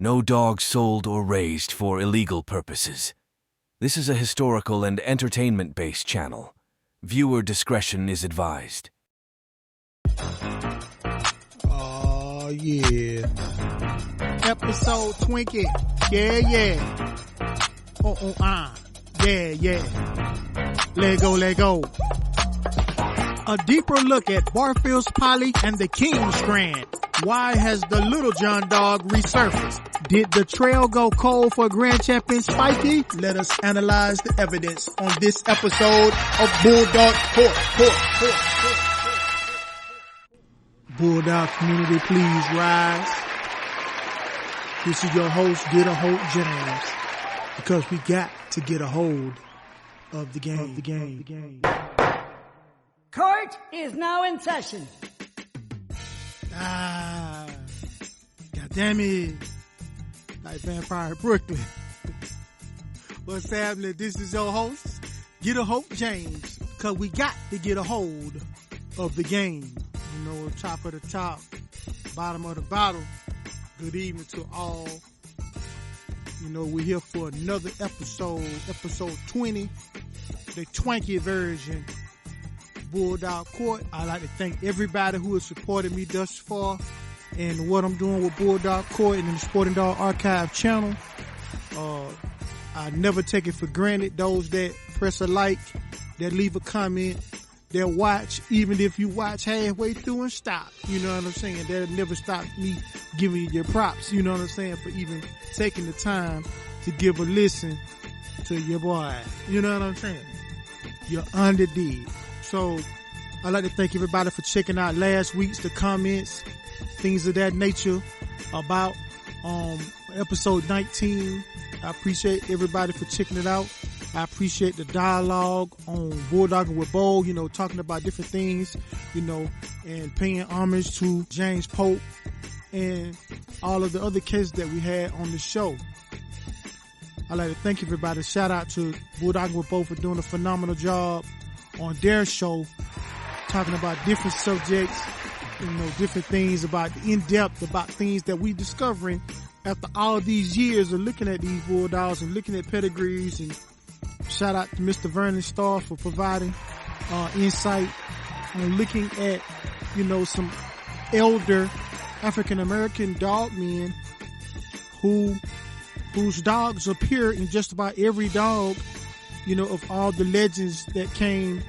No dog sold or raised for illegal purposes. This is a historical and entertainment-based channel. Viewer discretion is advised. Oh, yeah. Episode 20. Yeah. Yeah. Let go. A deeper look at Barfield's Polly and the King's Grand. Why has the Little John dog resurfaced? Did the trail go cold for Grand Champion Spiky? Let us analyze the evidence on this episode of Bulldog Court. Bulldog community, please rise. This is your host, Get a Hold James, because we got to get a hold of the game. Court is now in session. God damn it. Like Vampire Brooklyn. What's happening? This is your host, Get a Hold James, because we got to get a hold of the game. You know, top of the top, bottom of the bottom. Good evening to all. You know, we're here for another episode 20, the Twanky version, Bulldog Court. I'd like to thank everybody who has supported me thus far and what I'm doing with Bulldog Court and the Sporting Dog Archive channel. I never take it for granted. Those that press a like, that leave a comment, that watch, even if you watch halfway through and stop, you know what I'm saying? That'll never stop me giving you your props, you know what I'm saying, for even taking the time to give a listen to your boy. You know what I'm saying? You're underdid. So I'd like to thank everybody for checking out last week's, the comments, things of that nature about episode 19. I appreciate everybody for checking it out. I appreciate the dialogue on Bulldogging with Bo, you know, talking about different things, you know, and paying homage to James Pope and all of the other cases that we had on the show. I'd like to thank everybody. Shout out to Bulldogging with Bo for doing a phenomenal job on their show, talking about different subjects, you know, different things about in-depth, about things that we discovering after all of these years of looking at these Bulldogs and looking at pedigrees. And shout out to Mr. Vernon Starr for providing insight on looking at, you know, some elder African-American dog men whose dogs appear in just about every dog, you know, of all the legends that came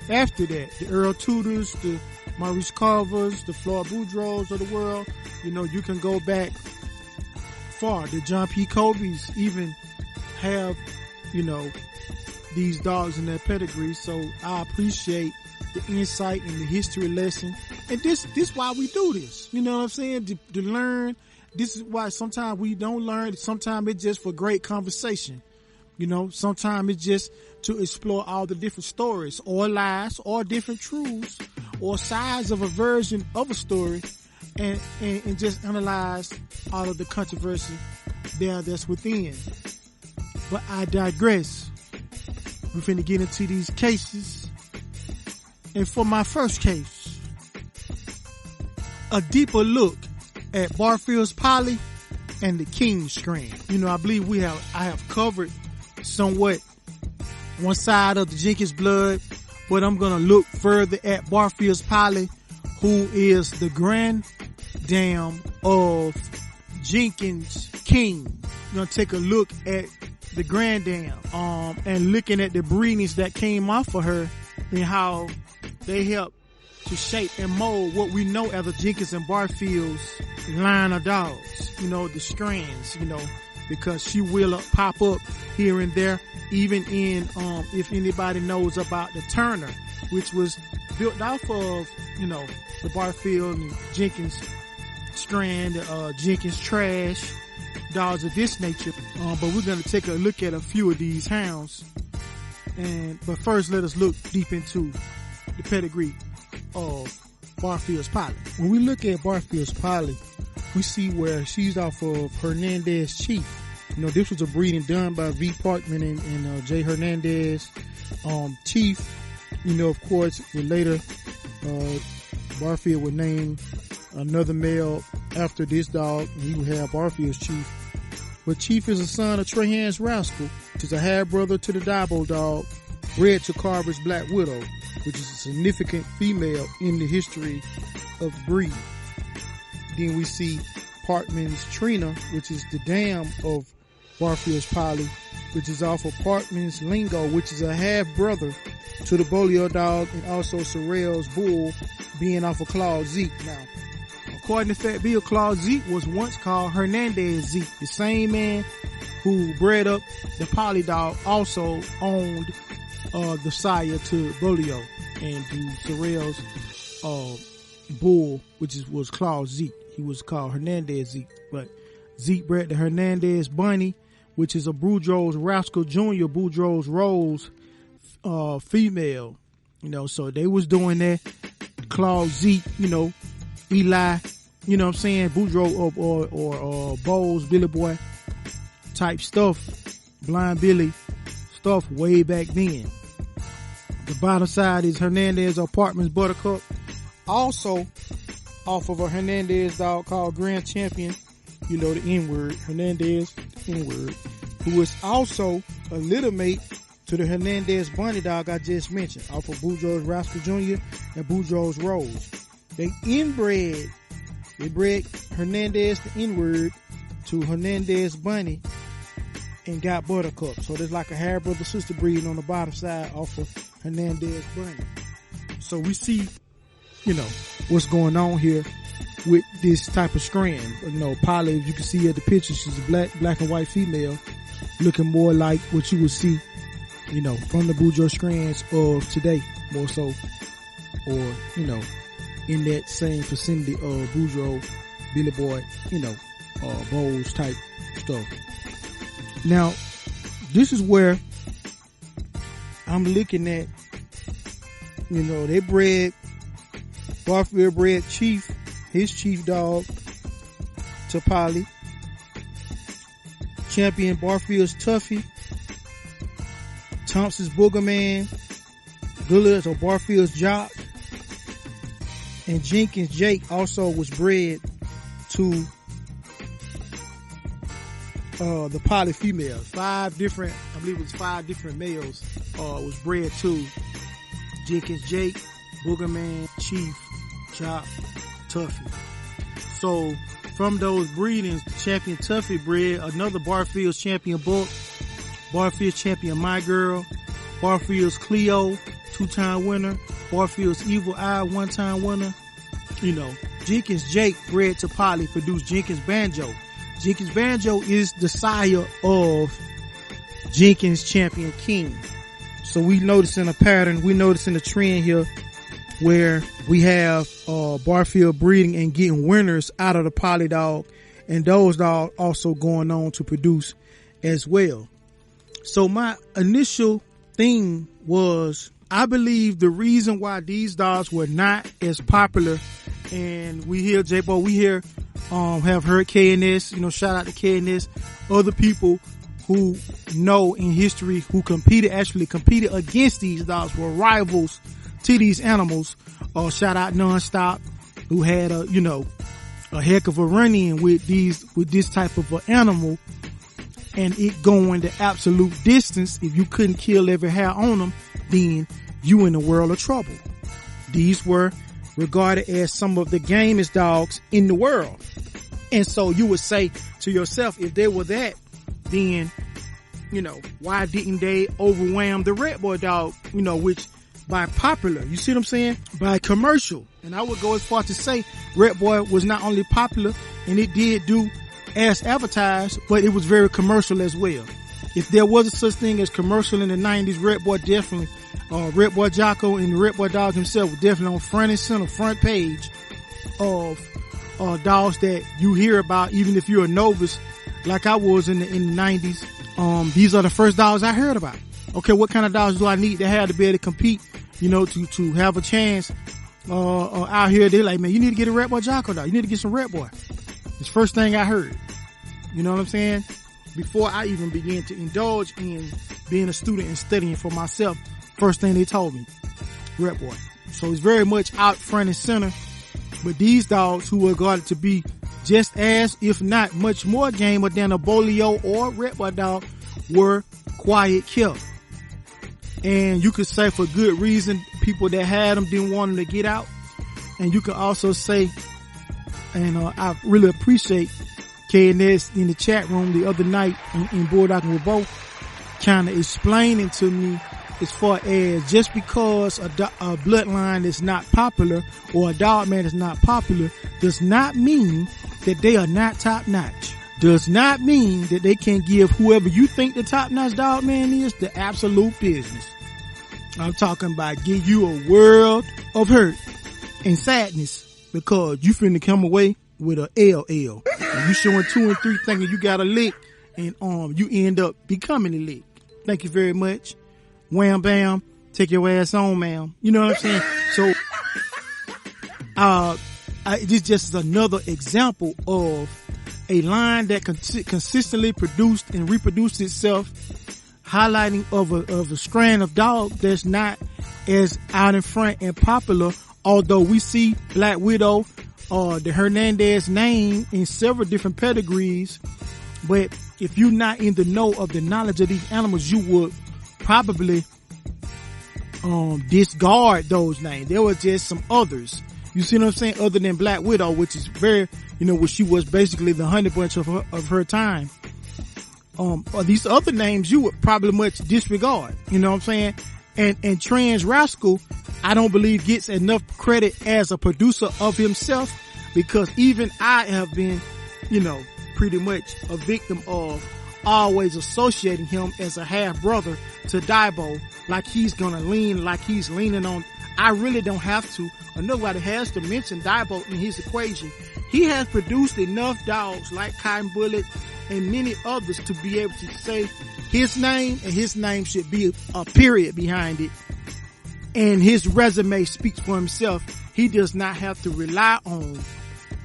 after that. The Earl Tudors, the Maurice Carvers, the Floyd Boudreaux of the world. You know, you can go back far. The John P. Colbys even have, you know, these dogs in their pedigree. So I appreciate the insight and the history lesson. And this why we do this. You know what I'm saying? To learn. This is why sometimes we don't learn. Sometimes it's just for great conversation. You know, sometimes it's just to explore all the different stories or lies or different truths or sides of a version of a story and just analyze all of the controversy that's within. But I digress. We're finna get into these cases. And for my first case, a deeper look at Barfield's Polly and the King's Grand. You know, I believe I have covered somewhat one side of the Jenkins blood, but I'm gonna look further at Barfield's Polly, who is the grand dam of Jenkins King. I'm gonna take a look at the grand dam, and looking at the breedings that came off of her and how they helped to shape and mold what we know as the Jenkins and Barfield's line of dogs. You know, the strands, you know, because she will pop up here and there, even in, if anybody knows about the Turner, which was built off of, you know, the Barfield and Jenkins strand, Jenkins trash, dogs of this nature. But we're going to take a look at a few of these hounds. But first, let us look deep into the pedigree of Barfield's Polly. When we look at Barfield's Polly, we see where she's off of Hernandez Chief. You know, this was a breeding done by V. Parkman and J. Hernandez. Chief, you know, of course, would later, Barfield would name another male after this dog, and he would have Barfield's Chief But Chief is a son of Trahan's Rascal, which is a half-brother to the Bulldog, bred to Carver's Black Widow, which is a significant female in the history of the breed. Then we see Parkman's Trina, which is the dam of Barfield's Polly, which is off of Parkman's Lingo, which is a half-brother to the Bulldog and also Sorrell's Bull, being off of Claude Zeke. Now, according to Fat Bill, Claude Zeke was once called Hernandez Zeke. The same man who bred up the Polly dog also owned the sire to Bolio and to Sorrell's bull, which was Claude Zeke. He was called Hernandez Zeke, but Zeke bred the Hernandez Bunny, which is a Boudreaux's Rascal Jr., Boudreaux's Rose female. So they was doing that. Claude Zeke, Eli, what I'm saying, Boudreaux or Bowles, Billy Boy type stuff, Blind Billy stuff way back then. The bottom side is Hernandez Apartments Buttercup, also off of a Hernandez dog called Grand Champion, the N-word, Hernandez N-word, who is also a little mate to the Hernandez Bunny dog I just mentioned, off of Boudreaux's Rascal Jr. and Boudreaux's Rose. They bred Hernandez the N-word to Hernandez Bunny and got Buttercup. So there's like a half-brother sister breed on the bottom side off of Hernandez Bunny. So we see, what's going on here with this type of strand. Polly, as you can see at the picture, she's a black and white female, looking more like what you would see, from the Boudreaux strands of today, more so, or, in that same vicinity of Boudreaux, Billy Boy, Bowles type stuff. Now, this is where I'm looking at, they bred, Barfield bred Chief, his chief dog, to Polly. Champion Barfield's Tuffy, Thompson's Boogerman, Gullard's or Barfield's Jock, and Jenkins Jake also was bred to the Polly female. 5 different males was bred to Jenkins Jake, Boogerman, Chief, Jock, Tuffy. So from those breedings, the Champion Tuffy bred another Barfield's Champion Buck, Barfield's Champion My Girl, Barfield's Cleo, 2-time winner, Barfield's Evil Eye, 1-time winner. Jenkins Jake bred to Polly produced Jenkins Banjo. Jenkins Banjo is the sire of Jenkins Champion King. So we noticing a pattern, we noticing a trend here where we have Barfield breeding and getting winners out of the Polly dog, and those dogs also going on to produce as well. So my initial thing was, I believe the reason why these dogs were not as popular, and we hear J-Bo, have heard KNS, shout out to KNS, other people who know in history who actually competed against these dogs, were rivals to these animals. Shout out Nonstop, who had a heck of a run-in with this type of an animal, and it going the absolute distance. If you couldn't kill every hair on them, then you in a world of trouble. These were regarded as some of the gamest dogs in the world. And so you would say to yourself, if they were that, then, why didn't they overwhelm the Red Boy dog, which by popular, you see what I'm saying? By commercial. And I would go as far to say Red Boy was not only popular, and it did do as advertised, but it was very commercial as well. If there was a such thing as commercial in the 90s, Red Boy definitely, Red Boy Jocko and the Red Boy dog himself were definitely on front and center, front page of dogs that you hear about, even if you're a novice, like I was in the 90s. These are the first dogs I heard about. Okay, what kind of dogs do I need to have to be able to compete, to have a chance out here? They're like, man, you need to get a Red Boy Jocko dog. You need to get some Red Boy. It's the first thing I heard. You know what I'm saying? Before I even began to indulge in being a student and studying for myself, first thing they told me, Red Boy. So it's very much out front and center. But these dogs who were regarded to be just as, if not much more gamer than a Bolio or Red Bar dog, were quiet killed. And you could say for good reason, people that had them didn't want them to get out. And you can also say, and I really appreciate KNS in the chat room the other night in Bulldog and Rebo kind of explaining to me as far as just because a bloodline is not popular or a dog man is not popular does not mean that they are not top notch. Does not mean that they can give whoever you think the top notch dog man is the absolute business. I'm talking about give you a world of hurt and sadness because you finna come away with a LL. And you showing 2 and 3 thinking you got a lick and you end up becoming a lick. Thank you very much. Wham bam, take your ass on, ma'am. You know what I'm saying? So, this just is another example of a line that consistently produced and reproduced itself, highlighting of a strand of dog that's not as out in front and popular. Although we see Black Widow or the Hernandez name in several different pedigrees, but if you're not in the know of the knowledge of these animals, you would probably discard those names. There were just some others. You see what I'm saying? Other than Black Widow, which is very, which she was basically the honey bunch of her time. These other names you would probably much disregard. You know what I'm saying? And Trans Rascal, I don't believe gets enough credit as a producer of himself, because even I have been, pretty much a victim of always associating him as a half brother to Daibo, like he's leaning on. I really don't have to, or nobody has to mention Daibo in his equation. He has produced enough dogs like Cotton Bullet and many others to be able to say his name, and his name should be a period behind it. And his resume speaks for himself. He does not have to rely on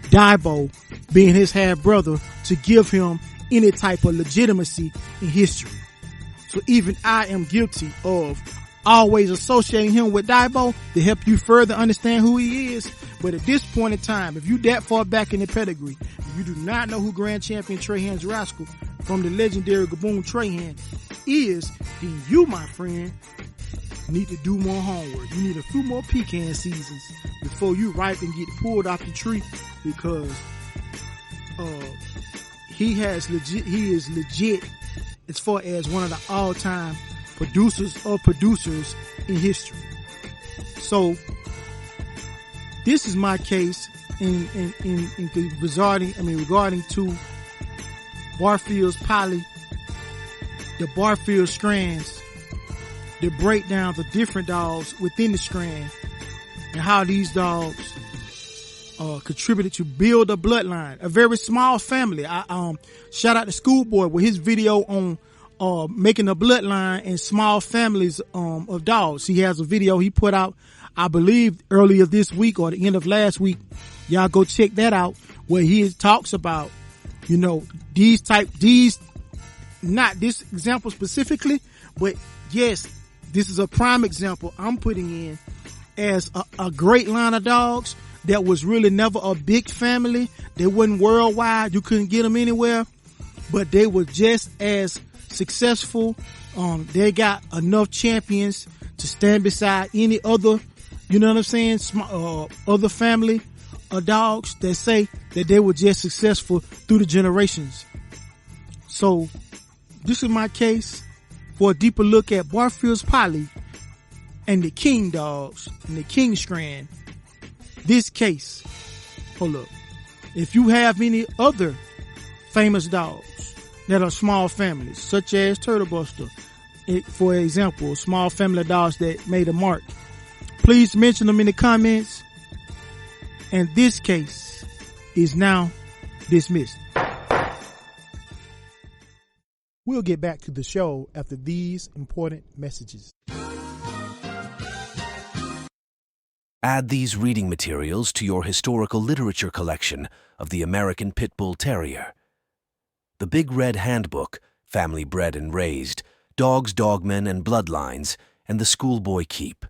Daibo being his half brother to give him any type of legitimacy in history. So even I am guilty of always associating him with Daibo to help you further understand who he is. But at this point in time, if you that far back in the pedigree, if you do not know who Grand Champion Trey Hands Rascal from the legendary Gaboon Trey Hand is, then you, my friend, need to do more homework. You need a few more pecan seasons before you ripe and get pulled off the tree, because he is legit as far as one of the all-time producers of producers in history. So this is my case regarding to Barfield's poly, the Barfield strands, the breakdowns of different dogs within the strand, and how these dogs contributed to build a bloodline, a very small family. I shout out to Schoolboy with his video on making a bloodline and small families of dogs. He has a video he put out, I believe, earlier this week or the end of last week. Y'all go check that out, where he talks about, not this example specifically, but yes, this is a prime example I'm putting in as a great line of dogs that was really never a big family. They wasn't worldwide. You couldn't get them anywhere, but they were just as successful. They got enough champions to stand beside any other, other family of dogs that say that they were just successful through the generations. So this is my case for a deeper look at Barfield's poly and the King dogs and the King strand. This case, hold up. If you have any other famous dogs that are small families, such as Turtle Buster, for example, small family dogs that made a mark, please mention them in the comments. And this case is now dismissed. We'll get back to the show after these important messages. Add these reading materials to your historical literature collection of the American Pit Bull Terrier. The Big Red Handbook, Family Bred and Raised, Dogs, Dogmen, and Bloodlines, and the Schoolboy Keep.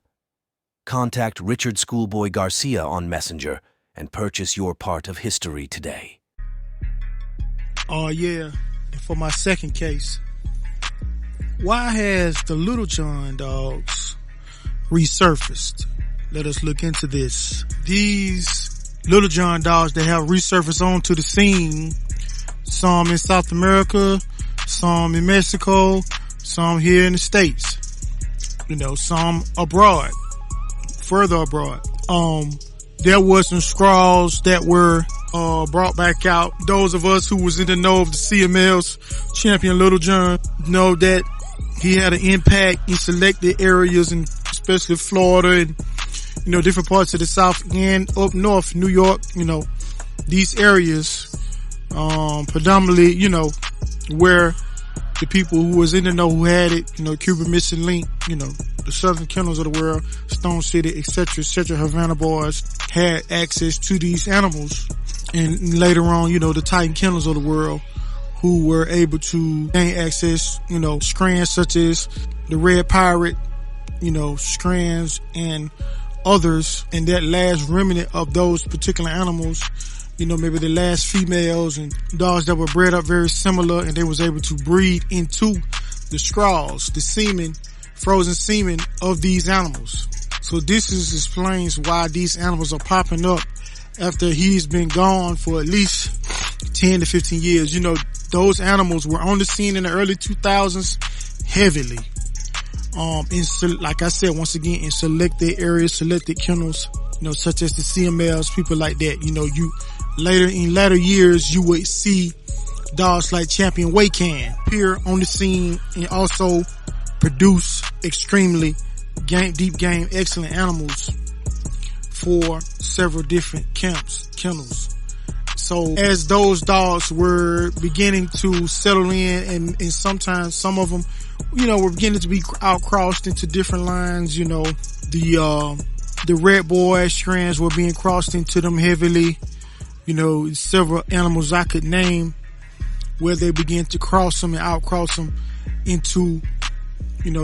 Contact Richard Schoolboy Garcia on Messenger and purchase your part of history today. Oh yeah, and for my second case, why has the Little John dogs resurfaced? Let us look into this. These Little John dogs that have resurfaced onto the scene, some in South America, some in Mexico, some here in the States, some abroad, further abroad. There was some scrawls that were brought back out. Those of us who was in the know of the CML's Champion Little John know that he had an impact in selected areas, and especially Florida and, different parts of the South and up north, New York, these areas, predominantly, where the people who was in the know who had it, Cuban Missing Link, the Southern Kennels of the world, Stone City, etc., Havana Boys had access to these animals. And later on, the Titan Kennels of the world who were able to gain access, strands such as the Red Pirate, strands and others, and that last remnant of those particular animals, maybe the last females and dogs that were bred up very similar, and they was able to breed into the scrawls, the semen, frozen semen of these animals. So this explains why these animals are popping up after he's been gone for at least 10 to 15 years. Those animals were on the scene in the early 2000s heavily. Like I said, once again, in selected areas, selected kennels, such as the CMLs, people like that. In later years, you would see dogs like Champion Waycan appear on the scene and also produce extremely deep game, excellent animals for several different kennels. So as those dogs were beginning to settle in, and sometimes some of them, were beginning to be outcrossed into different lines, the Red Boy strands were being crossed into them heavily. Several animals I could name where they began to cross them and outcross them into,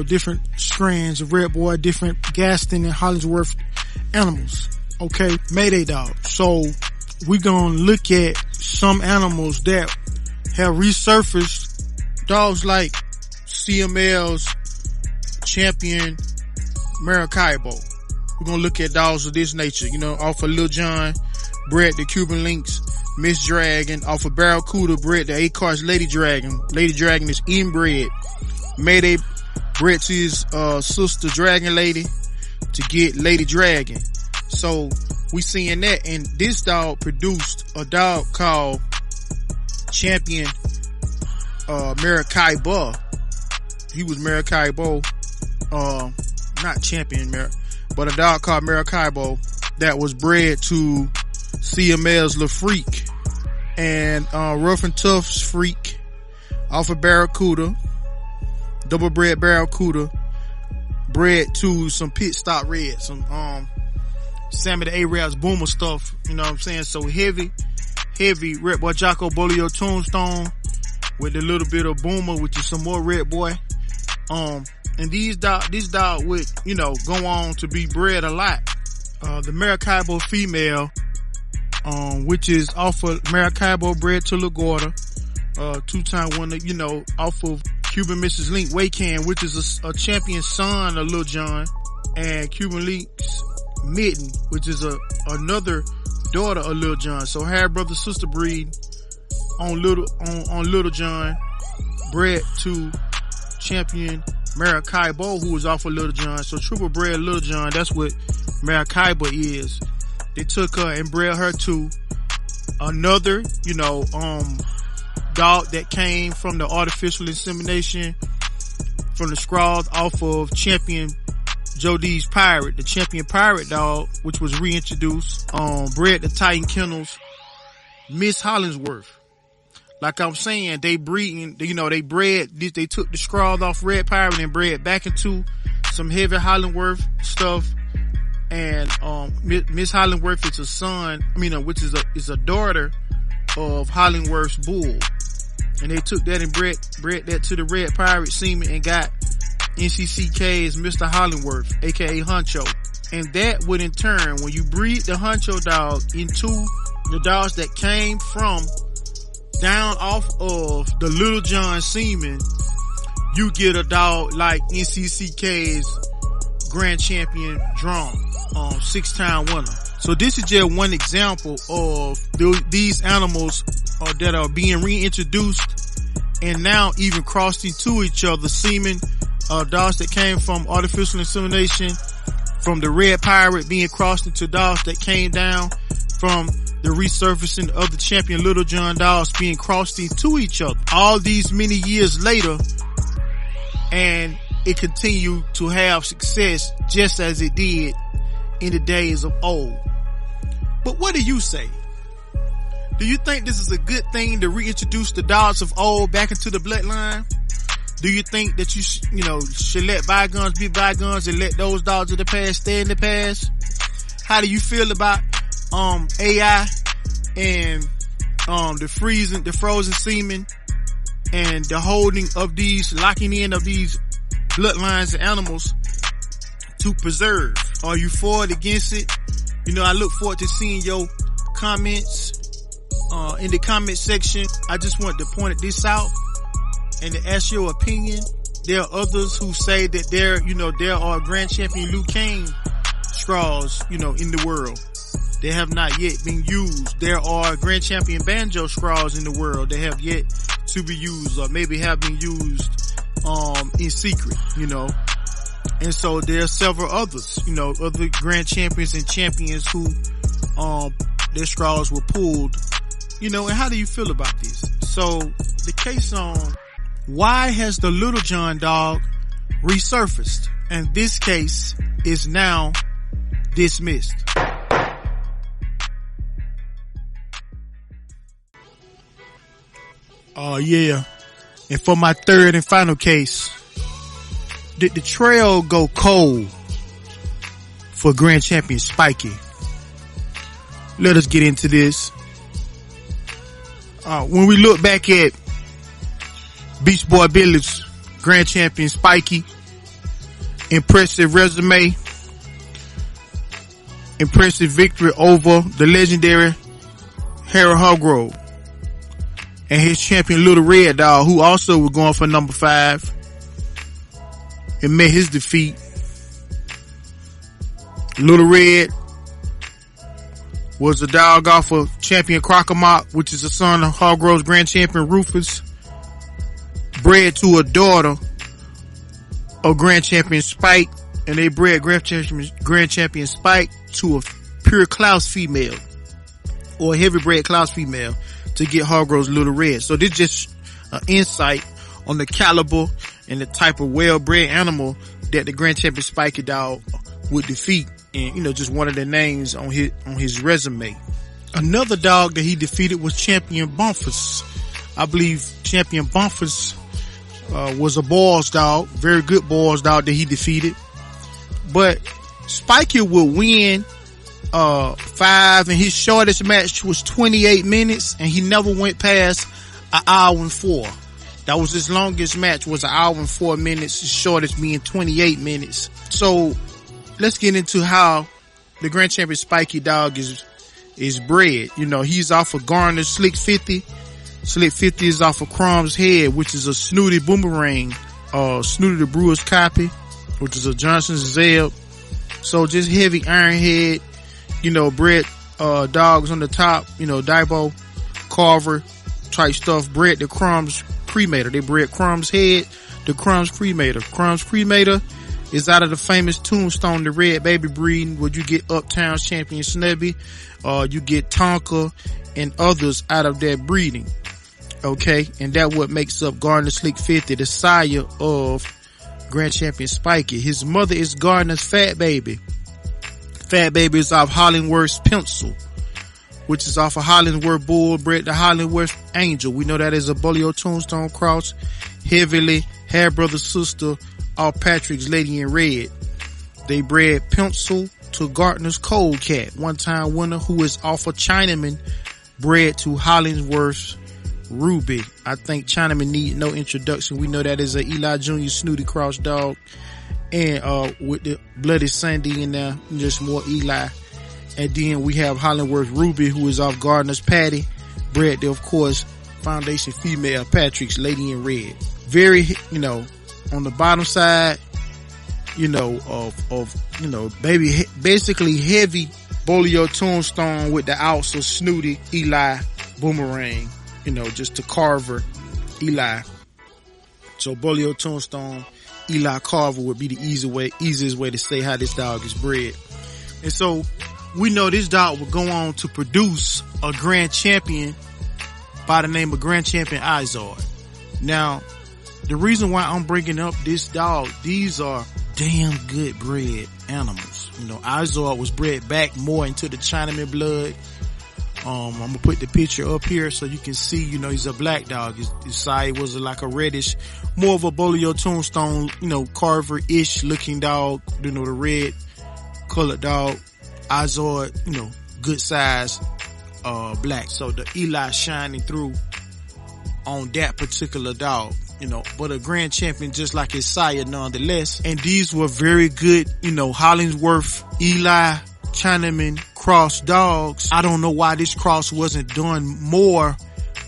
different strands of Red Boy, different Gaston and Hollingsworth animals. Okay, Mayday dog. So we're going to look at some animals that have resurfaced, dogs like CML's Champion Maracaibo. We're going to look at dogs of this nature, off of Lil John, bred the Cuban Lynx, Miss Dragon, off of Barracuda, bred the Acar's Lady Dragon. Lady Dragon is inbred. Mayday bred to his sister Dragon Lady to get Lady Dragon. So we seeing that, and this dog produced a dog called Champion Maracaibo. He was Maracaibo, not Champion but a dog called Maracaibo that was bred to CML's La Freak and Rough and Tough's Freak off of Barracuda, double bred Barracuda, bred to some Pit Stop Red, some Sammy the Arab's Boomer stuff, so heavy Red Boy Jocko Bolio Tombstone with a little bit of Boomer, which is some more Red Boy. And this dog would, go on to be bred a lot. The Maracaibo female, which is off of Maracaibo bred to LaGuardia, two-time winner, off of Cuban Mrs. Link Waycan, which is a champion son of Lil John, and Cuban Link's Mitten, which is another daughter of Lil John. So had brother sister breed on Little John, bred to Champion Maracaibo, who was off of Little John. So triple bred Little John, that's what Maracaibo is. They took her and bred her to another, dog that came from the artificial insemination from the scrawls off of Champion Joe D's Pirate, the Champion Pirate dog, which was reintroduced, bred the Titan Kennels, Miss Hollingsworth. Like I'm saying, they took the scrawls off Red Pirate and bred back into some heavy Hollingsworth stuff. And, Miss Hollingsworth is is a daughter of Hollingsworth's bull. And they took that and bred that to the Red Pirate semen and got NCCK's Mr. Hollingsworth, aka Huncho. And that would in turn, when you breed the Huncho dog into the dogs that came from down off of the Little John semen, you get a dog like NCCK's Grand Champion Drum, 6-time winner. So this is just one example of these animals that are being reintroduced and now even crossed into each other. Semen, dogs that came from artificial insemination, from the Red Pirate being crossed into dogs that came down from the resurfacing of the Champion Little John dogs being crossed into each other. All these many years later, and it continued to have success just as it did in the days of old. But what do you say? Do you think this is a good thing to reintroduce the dogs of old back into the bloodline? Do you think that you should let bygones be bygones and let those dogs of the past stay in the past? How do you feel about AI and the frozen semen and the holding of these, locking in of these bloodlines of animals to preserve? Are you for it, against it? I look forward to seeing your comments in the comment section. I just want to point this out and to ask your opinion. There are others who say that there are Grand Champion Liu Kang straws, in the world. They have not yet been used. There are Grand Champion Banjo straws in the world that have yet to be used, or maybe have been used in secret, And so there are several others, other Grand Champions and champions who their straws were pulled, and how do you feel about this? So the case on why has the Little John dog resurfaced, and this case is now dismissed. Yeah. And for my third and final case, did the trail go cold for Grand Champion Spiky? Let us get into this. When we look back at Beach Boy Billy's Grand Champion Spiky, impressive resume, impressive victory over the legendary Harold Hargrove and his champion Little Red Dog, who also was going for number 5 and met his defeat. Little Red was a dog off of Champion Crocomont, which is the son of Hargrove's Grand Champion Rufus, bred to a daughter of Grand Champion Spike, and they bred Grand Champion Spike to a pure Klaus female, or a heavy bred Klaus female, to get Hargrove's Little Red. So this is just an insight on the caliber and the type of well-bred animal that the Grand Champion Spiky dog would defeat, and just one of the names on his resume. Another dog that he defeated was Champion Bumpus. I believe Champion Bumpus was a Boyle's dog, very good Boyle's dog that he defeated. But Spiky would win 5, and his shortest match was 28 minutes, and he never went past an hour and 4. That was his longest match, was an hour and 4 minutes, his shortest being 28 minutes. So let's get into how the Grand Champion Spiky dog is bred. He's off of Garner's Slick 50. Slick 50 is off of Crumb's Head, which is a Snooty Boomerang, Snooty the Brewer's copy, which is a Johnson's Zeb. So just heavy iron head, bred dogs on the top, Daibo, Carver type stuff, bred the Crumbs Cremator. They bred Crumb's Head, the Crumbs Cremator. Crumbs Cremator is out of the famous Tombstone, the Red Baby breeding, where you get Uptown's Champion Snubby, you get Tonka and others out of that breeding. Okay, and that what makes up Gardner Slick 50, the sire of Grand Champion Spiky. His mother is Gardner's Fat Baby. Fat Baby is off Hollingworth's Pencil, which is off of Hollingworth Bull, bred to Hollingworth Angel. We know that is a Bulldog Tombstone cross, heavily hair brother sister off Patrick's Lady in Red. They bred Pencil to Gardner's Cold Cat, one-time winner, who is off of Chinaman, bred to Hollingsworth's Ruby. I think Chinaman need no introduction. We know that is a Eli Jr. Snooty cross dog, and with the Bloody Sandy in there, just more Eli. And then we have Hollingworth Ruby, who is off Gardner's Patty, bred to, of course, Foundation female Patrick's Lady in Red. Very, on the bottom side, basically heavy Bolio tombstone with the also snooty Eli boomerang, just to Carver Eli. So Bolio tombstone, Eli Carver would be the easiest way to say how this dog is bred. And so we know this dog will go on to produce a grand champion by the name of Grand Champion Izard. Now, the reason why I'm bringing up this dog, these are damn good bred animals. Izard was bred back more into the Chinaman blood. I'm gonna put the picture up here so you can see, he's a black dog. His side was like a reddish, more of a Bolio tombstone, Carver-ish looking dog, the red colored dog. Izard, good size, black. So the Eli shining through on that particular dog, but a grand champion just like his sire nonetheless. And these were very good, Hollingsworth, Eli, Chinaman cross dogs. I don't know why this cross wasn't done more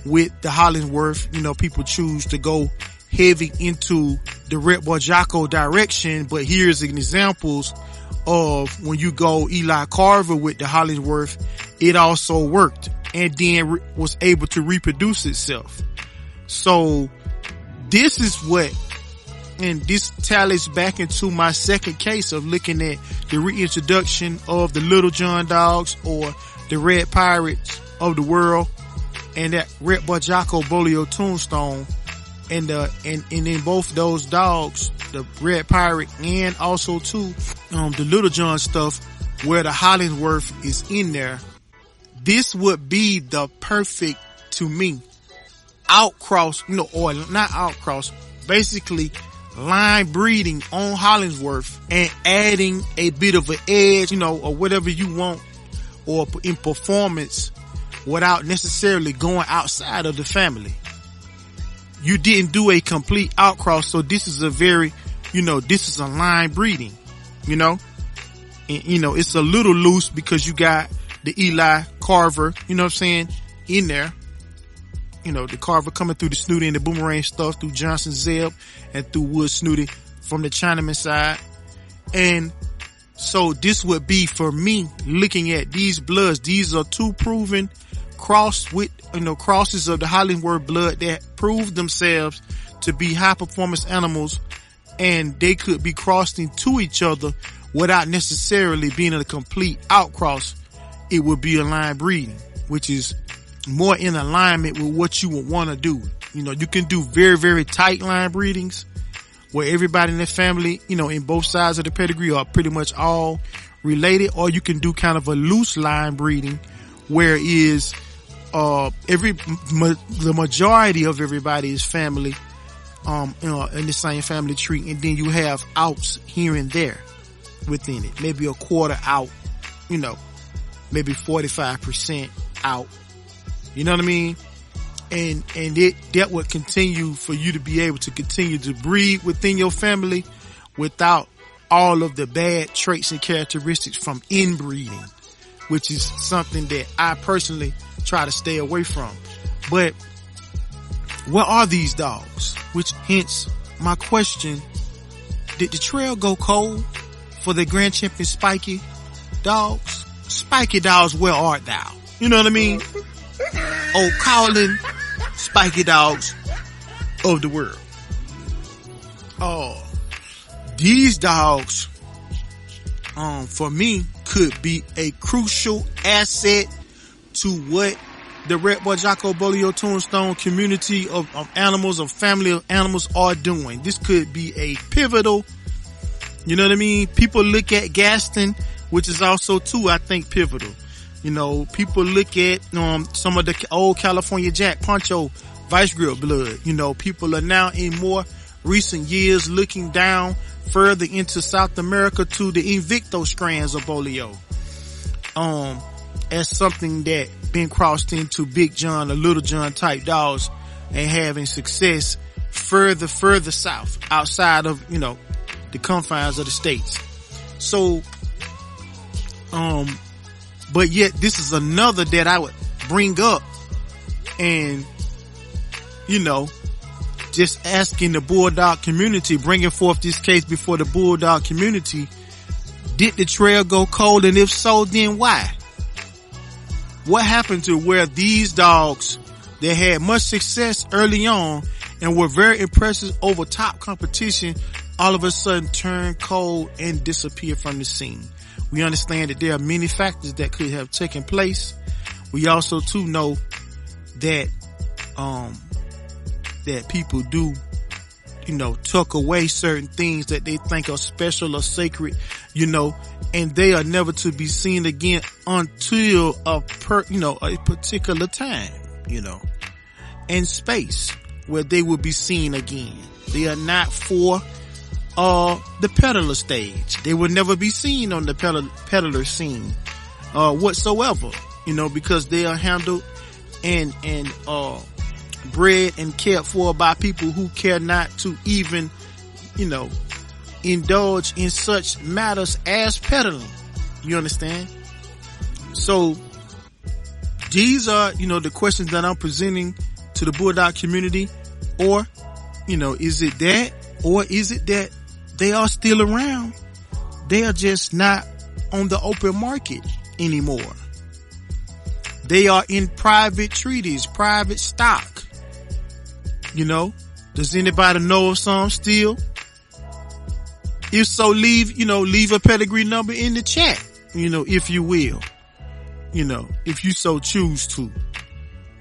with the Hollingsworth. People choose to go heavy into the Red Boy Jocko direction, but here's examples of when you go Eli Carver with the Hollingsworth, it also worked and then was able to reproduce itself. So this is and this tallies back into my second case of looking at the reintroduction of the Little John dogs or the Red Pirates of the world and that Red Boy Jocko Bolio tombstone. And in both those dogs, the Red Pirate and also too, the Little John stuff where the Hollingsworth is in there, this would be the perfect, to me, outcross, or not outcross, basically line breeding on Hollingsworth and adding a bit of an edge, or whatever you want, or in performance without necessarily going outside of the family. You didn't do a complete outcross, so this is a very, this is a line breeding, and, it's a little loose because you got the Eli Carver, in there. The Carver coming through the snooty and the boomerang stuff through Johnson Zeb and through Wood snooty from the Chinaman side. And so this would be for me looking at these bloods. These are two proven cross with, crosses of the Hollingsworth blood that proved themselves to be high performance animals, and they could be crossed into each other without necessarily being a complete outcross. It would be a line breeding, which is more in alignment with what you would want to do. You can do very, very tight line breedings where everybody in the family, in both sides of the pedigree are pretty much all related, or you can do kind of a loose line breeding where is the majority of everybody is family, in the same family tree, and then you have outs here and there within it, maybe a quarter out, maybe 45% out, you know what I mean? And that would continue for you to be able to continue to breed within your family without all of the bad traits and characteristics from inbreeding, which is something that I personally try to stay away from. But where are these dogs? Which hence my question, did the trail go cold for the Grand Champion Spiky dogs? Spiky dogs, where art thou? You know what I mean? Oh, calling Spiky dogs of the world. Oh, these dogs, for me, could be a crucial asset to what the Red Boy Jocko Bolio Tombstone community of animals, of family of animals are doing. This could be a pivotal, you know what I mean? People look at Gaston, which is also too, I think, pivotal. People look at some of the old California Jack Poncho Vice Grip blood. People are now in more recent years looking down further into South America to the Invicto strands of Bolio. As something that been crossed into Big John or Little John type dogs and having success further south outside of, the confines of the states. So, but yet this is another that I would bring up and, just asking the Bulldog community, bringing forth this case before the Bulldog community, did the trail go cold? And if so, then why? What happened to where these dogs that had much success early on and were very impressive over top competition, all of a sudden turned cold and disappeared from the scene? We understand that there are many factors that could have taken place. We also too know that, that people do, tuck away certain things that they think are special or sacred, and they are never to be seen again until a particular time, and space where they will be seen again. They are not for the peddler stage. They will never be seen on the peddler scene whatsoever, because they are handled and bred and cared for by people who care not to even indulge in such matters as peddling. You understand? So these are the questions that I'm presenting to the Bulldog community. Or is it that, or is it that they are still around, they are just not on the open market anymore? They are in private treaties, private stock. Does anybody know of some still? If so, leave a pedigree number in the chat, if you will, if you so choose to,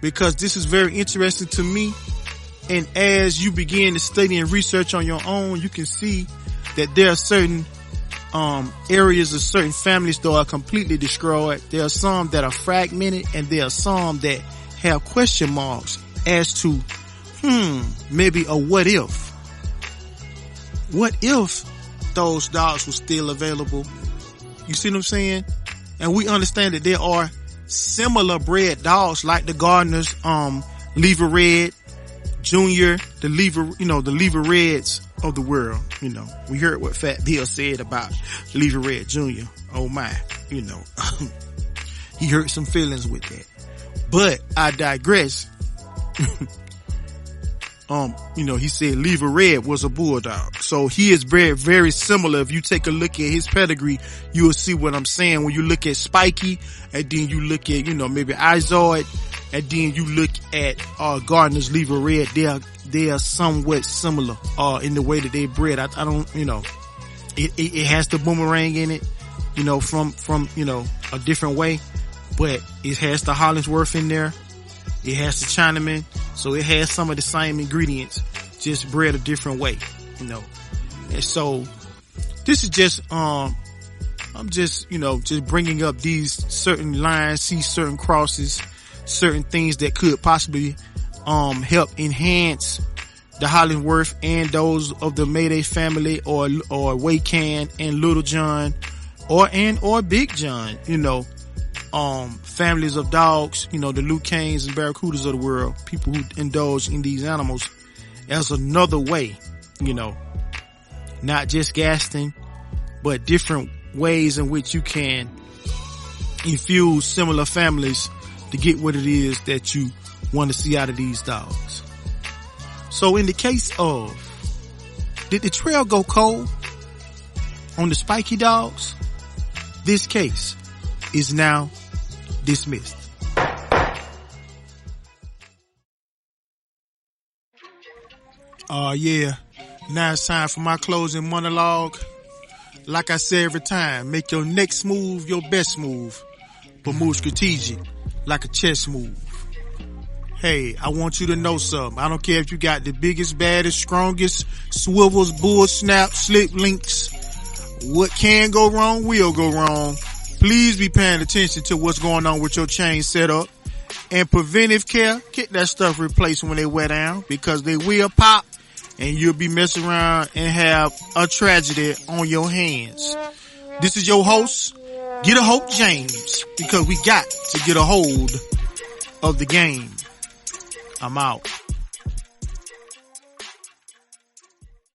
because this is very interesting to me. And as you begin to study and research on your own, you can see that there are certain areas of certain families that are completely destroyed. There are some that are fragmented, and there are some that have question marks as to maybe a what if. What if those dogs were still available? You see what I'm saying? And we understand that there are similar bred dogs like the Gardner's Lever Red Junior, the Lever Reds of the world. We heard what Fat Bill said about Lever Red Junior. Oh my, he hurt some feelings with that. But I digress. He said Lever Red was a Bulldog. So he is bred very similar. If you take a look at his pedigree, you will see what I'm saying. When you look at Spiky, and then you look at, maybe Izoid, and then you look at, Gardner's Lever Red, they are somewhat similar, in the way that they bred. I don't, it has the boomerang in it, from, a different way, but it has the Hollingsworth in there. It has the Chinaman. So it has some of the same ingredients, just bred a different way, And so this is just, I'm just, just bringing up these certain lines, see certain crosses, certain things that could possibly, help enhance the Hollingsworth and those of the Mayday family, or Waycan and Little John, or Big John, families of dogs, the Luke Canes and Barracudas of the world, people who indulge in these animals as another way, not just gasting, but different ways in which you can infuse similar families to get what it is that you want to see out of these dogs. So in the case of, did the trail go cold on the Spiky dogs? This case is now dismissed. Yeah. Now it's time for my closing monologue. Like I say every time, make your next move your best move, but move strategic, like a chess move. Hey, I want you to know something. I don't care if you got the biggest, baddest, strongest swivels, bull snap, slip links. What can go wrong will go wrong. Please be paying attention to what's going on with your chain setup. And preventive care, get that stuff replaced when they wear down, because they will pop and you'll be messing around and have a tragedy on your hands. This is your host, Get a Hope James, because we got to get a hold of the game. I'm out.